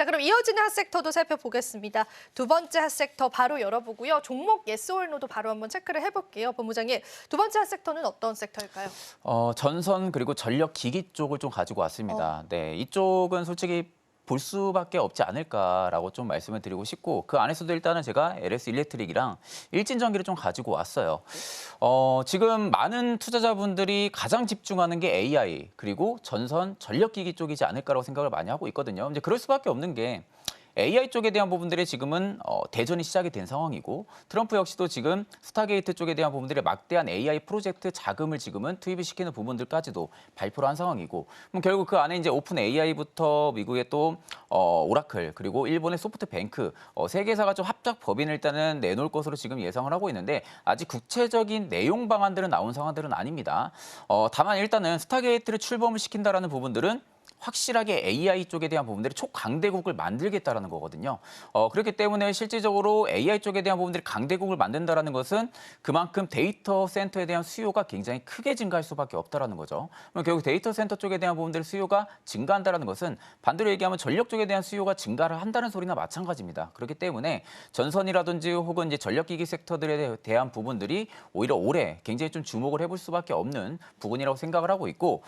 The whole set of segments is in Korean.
자, 그럼 이어지는 핫섹터도 살펴보겠습니다. 두 번째 핫섹터 바로 열어보고요. 종목 yes or no도 바로 한번 체크를 해볼게요. 본부장님, 두 번째 핫섹터는 어떤 섹터일까요? 전선 그리고 전력 기기 쪽을 좀 가지고 왔습니다. 네, 이쪽은 솔직히 볼 수밖에 없지 않을까라고 좀 말씀을 드리고 싶고 그 안에서도 일단은 제가 LS 일렉트릭이랑 일진전기를 좀 가지고 왔어요. 지금 많은 투자자분들이 가장 집중하는 게 AI 그리고 전선 전력기기 쪽이지 않을까라고 생각을 많이 하고 있거든요. 이제 그럴 수밖에 없는 게 AI 쪽에 대한 부분들이 지금은 대전이 시작이 된 상황이고 트럼프 역시도 지금 스타게이트 쪽에 대한 부분들의 막대한 AI 프로젝트 자금을 지금은 투입을 시키는 부분들까지도 발표를 한 상황이고 결국 그 안에 이제 오픈 AI부터 미국의 또 오라클 그리고 일본의 소프트뱅크 세 개사가 좀 합작 법인을 일단은 내놓을 것으로 지금 예상을 하고 있는데 아직 구체적인 내용 방안들은 나온 상황들은 아닙니다. 다만 일단은 스타게이트를 출범을 시킨다라는 부분들은 확실하게 AI 쪽에 대한 부분들이 초강대국을 만들겠다라는 거거든요. 그렇기 때문에 실질적으로 AI 쪽에 대한 부분들이 강대국을 만든다라는 것은 그만큼 데이터 센터에 대한 수요가 굉장히 크게 증가할 수밖에 없다라는 거죠. 결국 데이터 센터 쪽에 대한 부분들의 수요가 증가한다라는 것은 반대로 얘기하면 전력 쪽에 대한 수요가 증가를 한다는 소리나 마찬가지입니다. 그렇기 때문에 전선이라든지 혹은 이제 전력기기 섹터들에 대한 부분들이 오히려 올해 굉장히 좀 주목을 해볼 수밖에 없는 부분이라고 생각을 하고 있고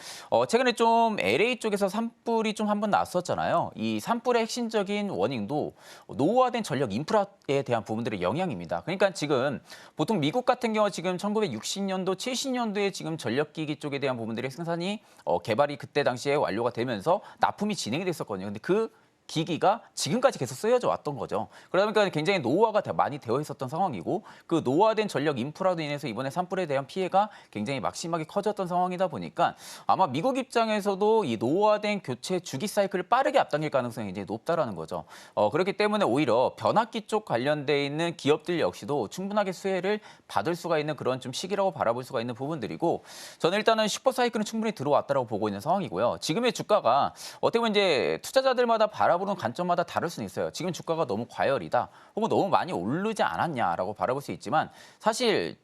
최근에 좀 LA 쪽에서 산불이 좀 한번 났었잖아요. 이 산불의 핵심적인 원인도 노후화된 전력 인프라에 대한 부분들의 영향입니다. 그러니까 지금 보통 미국 같은 경우 지금 1960년도, 70년도에 지금 전력기기 쪽에 대한 부분들의 생산이 개발이 그때 당시에 완료가 되면서 납품이 진행이 됐었거든요. 근데 그 기기가 지금까지 계속 쓰여져 왔던 거죠. 그러다 보니까 굉장히 노후화가 많이 되어 있었던 상황이고 그 노후화된 전력 인프라로 인해서 이번에 산불에 대한 피해가 굉장히 막심하게 커졌던 상황이다 보니까 아마 미국 입장에서도 이 노후화된 교체 주기 사이클을 빠르게 앞당길 가능성이 굉장히 높다라는 거죠. 그렇기 때문에 오히려 변압기 쪽 관련돼 있는 기업들 역시도 충분하게 수혜를 받을 수가 있는 그런 좀 시기라고 바라볼 수가 있는 부분들이고 저는 일단은 슈퍼 사이클은 충분히 들어왔다라고 보고 있는 상황이고요. 지금의 주가가 어떻게 보면 이제 투자자들마다 바라보는 관점마다 다를 수는 있어요. 지금 주가가 너무 과열이다 혹은 너무 많이 오르지 않았냐라고 바라볼 수 있지만 사실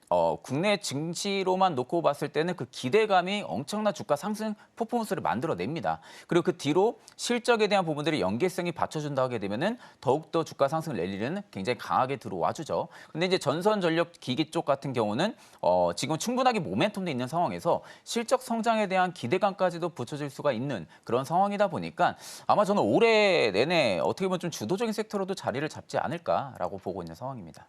국내 증시로만 놓고 봤을 때는 그 기대감이 엄청난 주가 상승 퍼포먼스를 만들어냅니다. 그리고 그 뒤로 실적에 대한 부분들이 연계성이 받쳐준다 하게 되면은 더욱더 주가 상승 랠리는 굉장히 강하게 들어와 주죠. 근데 이제 전선 전력 기기 쪽 같은 경우는 지금 충분하게 모멘텀도 있는 상황에서 실적 성장에 대한 기대감까지도 붙여질 수가 있는 그런 상황이다 보니까 아마 저는 올해 내내 어떻게 보면 좀 주도적인 섹터로도 자리를 잡지 않을까라고 보고 있는 상황입니다.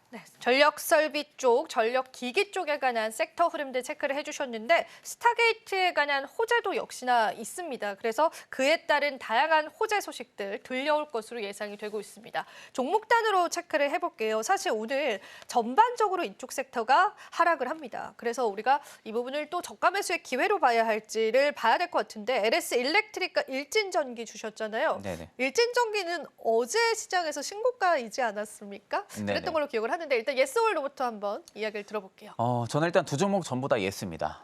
네, 전력 설비 쪽, 전력 기기 쪽에 관한 섹터 흐름들 체크를 해주셨는데 스타게이트에 관한 호재도 역시나 있습니다. 그래서 그에 따른 다양한 호재 소식들 들려올 것으로 예상이 되고 있습니다. 종목 단으로 체크를 해볼게요. 사실 오늘 전반적으로 이쪽 섹터가 하락을 합니다. 그래서 우리가 이 부분을 또 저가 매수의 기회로 봐야 할지를 봐야 될 것 같은데 LS 일렉트릭과 일진전기 주셨잖아요. 네네. 일진전기는 어제 시장에서 신고가이지 않았습니까? 네네. 그랬던 걸로 기억을 하는데 일단 예스 올로부터 한번 이야기를 들어볼게요. 저는 일단 두 종목 전부 다 예스입니다.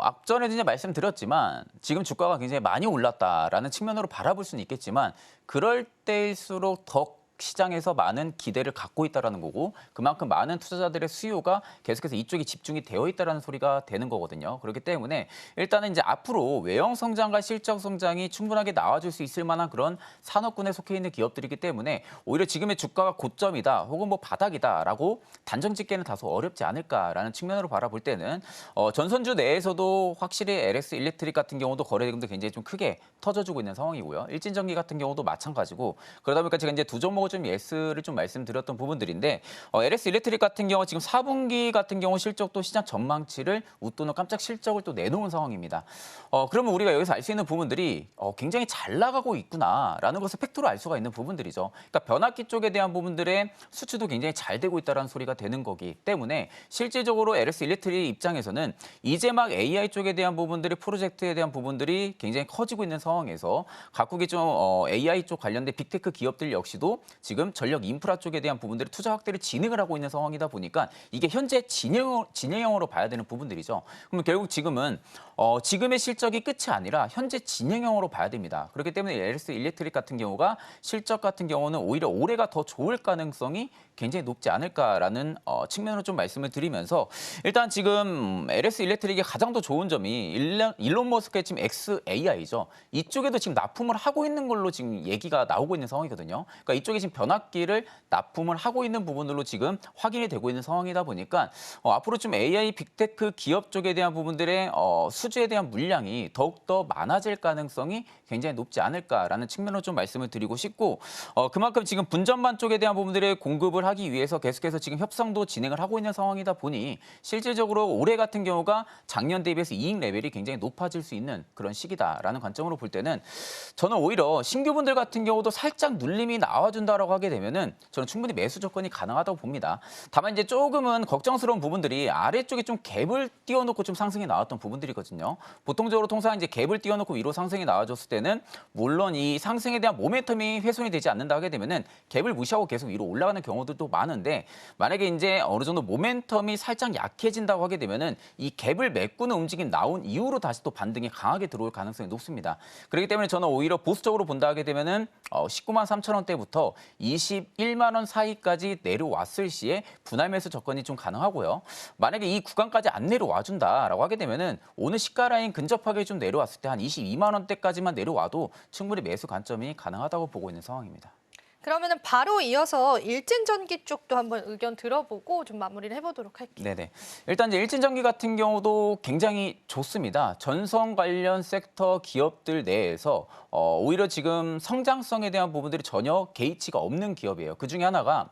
앞전에도 이제 말씀드렸지만 지금 주가가 굉장히 많이 올랐다라는 측면으로 바라볼 수는 있겠지만 그럴 때일수록 더 시장에서 많은 기대를 갖고 있다는 거고 그만큼 많은 투자자들의 수요가 계속해서 이쪽에 집중이 되어 있다는 소리가 되는 거거든요. 그렇기 때문에 일단은 이제 앞으로 외형 성장과 실적 성장이 충분하게 나와줄 수 있을 만한 그런 산업군에 속해 있는 기업들이기 때문에 오히려 지금의 주가가 고점이다 혹은 뭐 바닥이다라고 단정 짓기는 다소 어렵지 않을까라는 측면으로 바라볼 때는 전선주 내에서도 확실히 LS 일렉트릭 같은 경우도 거래 대금도 굉장히 좀 크게 터져주고 있는 상황이고요. 일진전기 같은 경우도 마찬가지고 그러다 보니까 제가 이제 두 종목을 좀 예스를 좀 말씀드렸던 부분들인데 LS 일렉트릭 같은 경우 지금 4분기 같은 경우 실적도 시장 전망치를 웃도는 깜짝 실적을 또 내놓은 상황입니다. 그러면 우리가 여기서 알 수 있는 부분들이 굉장히 잘 나가고 있구나라는 것을 팩트로 알 수가 있는 부분들이죠. 그러니까 변압기 쪽에 대한 부분들의 수주도 굉장히 잘 되고 있다는 소리가 되는 거기 때문에 실질적으로 LS 일렉트릭 입장에서는 이제 막 AI 쪽에 대한 부분들이 프로젝트에 대한 부분들이 굉장히 커지고 있는 상황에서 각국이 좀 AI 쪽 관련된 빅테크 기업들 역시도 지금 전력 인프라 쪽에 대한 부분들의 투자 확대를 진행을 하고 있는 상황이다 보니까 이게 현재 진행형으로 봐야 되는 부분들이죠. 그러면 결국 지금은 지금의 실적이 끝이 아니라 현재 진행형으로 봐야 됩니다. 그렇기 때문에 LS 일렉트릭 같은 경우가 실적 같은 경우는 오히려 올해가 더 좋을 가능성이 굉장히 높지 않을까라는 측면으로 좀 말씀을 드리면서 일단 지금 LS 일렉트릭의 가장 더 좋은 점이 일론 머스크의 지금 XAI죠. 이쪽에도 지금 납품을 하고 있는 걸로 지금 얘기가 나오고 있는 상황이거든요. 그러니까 이쪽에 지금 변압기를 납품을 하고 있는 부분들로 지금 확인이 되고 있는 상황이다 보니까 앞으로 좀 AI 빅테크 기업 쪽에 대한 부분들의 수주에 대한 물량이 더욱더 많아질 가능성이 굉장히 높지 않을까라는 측면으로 좀 말씀을 드리고 싶고 그만큼 지금 분전반 쪽에 대한 부분들의 공급을 하기 위해서 계속해서 지금 협상도 진행을 하고 있는 상황이다 보니 실질적으로 올해 같은 경우가 작년 대비해서 이익 레벨이 굉장히 높아질 수 있는 그런 시기다라는 관점으로 볼 때는 저는 오히려 신규분들 같은 경우도 살짝 눌림이 나와준다라고 하게 되면은 저는 충분히 매수 조건이 가능하다고 봅니다. 다만 이제 조금은 걱정스러운 부분들이 아래쪽에 좀 갭을 띄워놓고 좀 상승이 나왔던 부분들이거든요. 보통적으로 통상 이제 갭을 띄워놓고 위로 상승이 나와줬을 때는 물론 이 상승에 대한 모멘텀이 훼손이 되지 않는다 하게 되면은 갭을 무시하고 계속 위로 올라가는 경우들도 많은데 만약에 이제 어느 정도 모멘텀이 살짝 약해진다고 하게 되면은 이 갭을 메꾸는 움직임 나온 이후로 다시 또 반등이 강하게 들어올 가능성이 높습니다. 그렇기 때문에 저는 오히려 보수적으로 본다 하게 되면은 19만 3천 원대부터 21만 원 사이까지 내려왔을 시에 분할 매수 접근이 좀 가능하고요. 만약에 이 구간까지 안 내려와 준다라고 하게 되면은 오늘 시가 라인 근접하게 좀 내려왔을 때 한 22만 원대까지만 내려와도 충분히 매수 관점이 가능하다고 보고 있는 상황입니다. 그러면은 바로 이어서 일진전기 쪽도 한번 의견 들어보고 좀 마무리를 해보도록 할게요. 네네. 일단 이제 일진전기 같은 경우도 굉장히 좋습니다. 전선 관련 섹터 기업들 내에서 오히려 지금 성장성에 대한 부분들이 전혀 개의치가 없는 기업이에요. 그 중에 하나가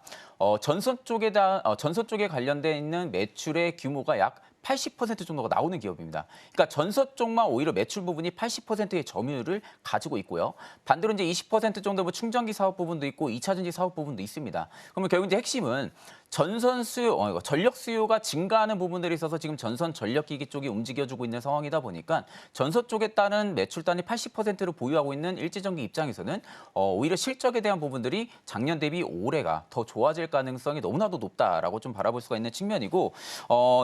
전선 쪽에 관련돼 있는 매출의 규모가 약 80% 정도가 나오는 기업입니다. 그러니까 전선 쪽만 오히려 매출 부분이 80%의 점유율을 가지고 있고요. 반대로 이제 20% 정도 뭐 충전기 사업 부분도 있고 2차 전지 사업 부분도 있습니다. 그러면 결국 이제 핵심은 전선 수요, 전력 수요가 증가하는 부분들이 있어서 지금 전선 전력기기 쪽이 움직여주고 있는 상황이다 보니까 전선 쪽에 따른 매출단이 80%를 보유하고 있는 일제전기 입장에서는 오히려 실적에 대한 부분들이 작년 대비 올해가 더 좋아질 가능성이 너무나도 높다라고 좀 바라볼 수가 있는 측면이고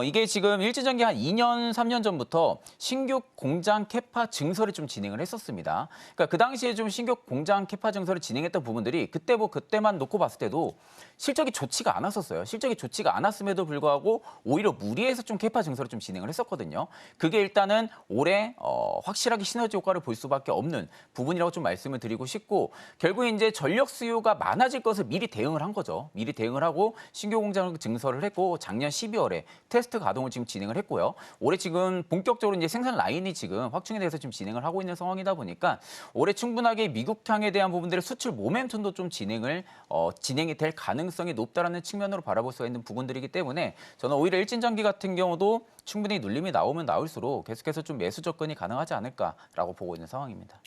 이게 지금 일제전기 한 2년, 3년 전부터 신규 공장 캐파 증설을 좀 진행을 했었습니다. 그러니까 그 당시에 좀 신규 공장 캐파 증설을 진행했던 부분들이 그때만 놓고 봤을 때도 실적이 좋지가 않았었어요. 실적이 좋지가 않았음에도 불구하고 오히려 무리해서 좀 캐파 증설을 좀 진행을 했었거든요. 그게 일단은 올해 확실하게 시너지 효과를 볼 수밖에 없는 부분이라고 좀 말씀을 드리고 싶고 결국 이제 전력 수요가 많아질 것을 미리 대응을 한 거죠. 미리 대응을 하고 신규 공장을 증설을 했고 작년 12월에 테스트 가동을 지금 진행을 했고요. 올해 지금 본격적으로 이제 생산 라인이 지금 확충에 대해서 지금 진행을 하고 있는 상황이다 보니까 올해 충분하게 미국향에 대한 부분들의 수출 모멘텀도 좀 진행이 될 가능성이 높다라는 측면으로 바라볼 수가 있는 부분들이기 때문에 저는 오히려 일진전기 같은 경우도 충분히 눌림이 나오면 나올수록 계속해서 좀 매수 접근이 가능하지 않을까라고 보고 있는 상황입니다.